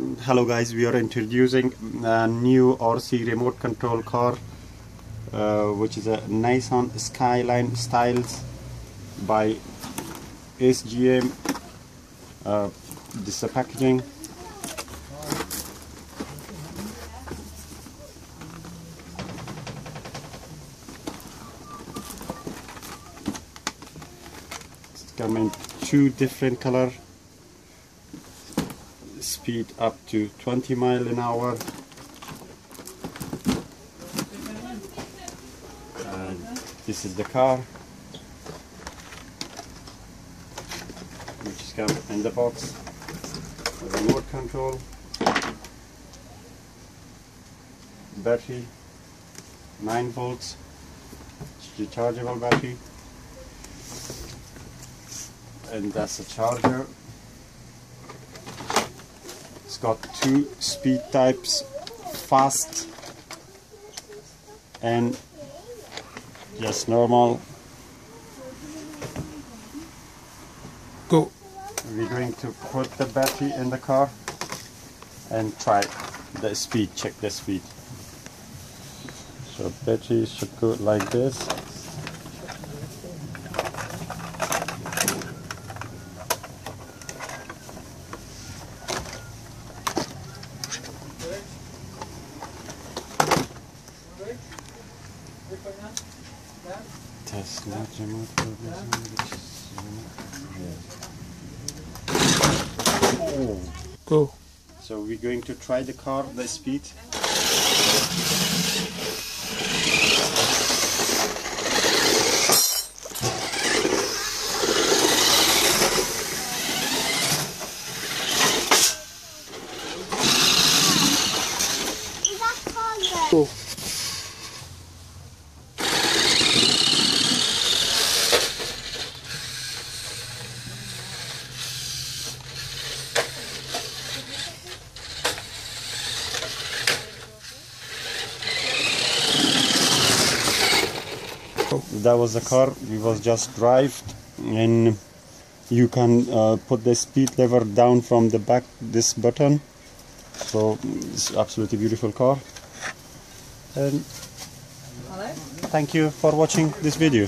Hello guys, we are introducing a new RC remote control car which is a Nissan Skyline styles by SGM. This is the packaging. It's come in two different colors. Speed up to 20 miles an hour, and this is the car which is come in the box. Remote control, battery 9 volts, rechargeable battery, and that's a charger. It's got two speed types, fast and just normal. Go. We're going to put the battery in the car and try the speed, check the speed. So battery should go like this. Test not remote. Go. So we're going to try the car, the speed. Go. That was the car we was just drive, and you can put the speed lever down from the back, this button. So it's absolutely beautiful car, and thank you for watching this video.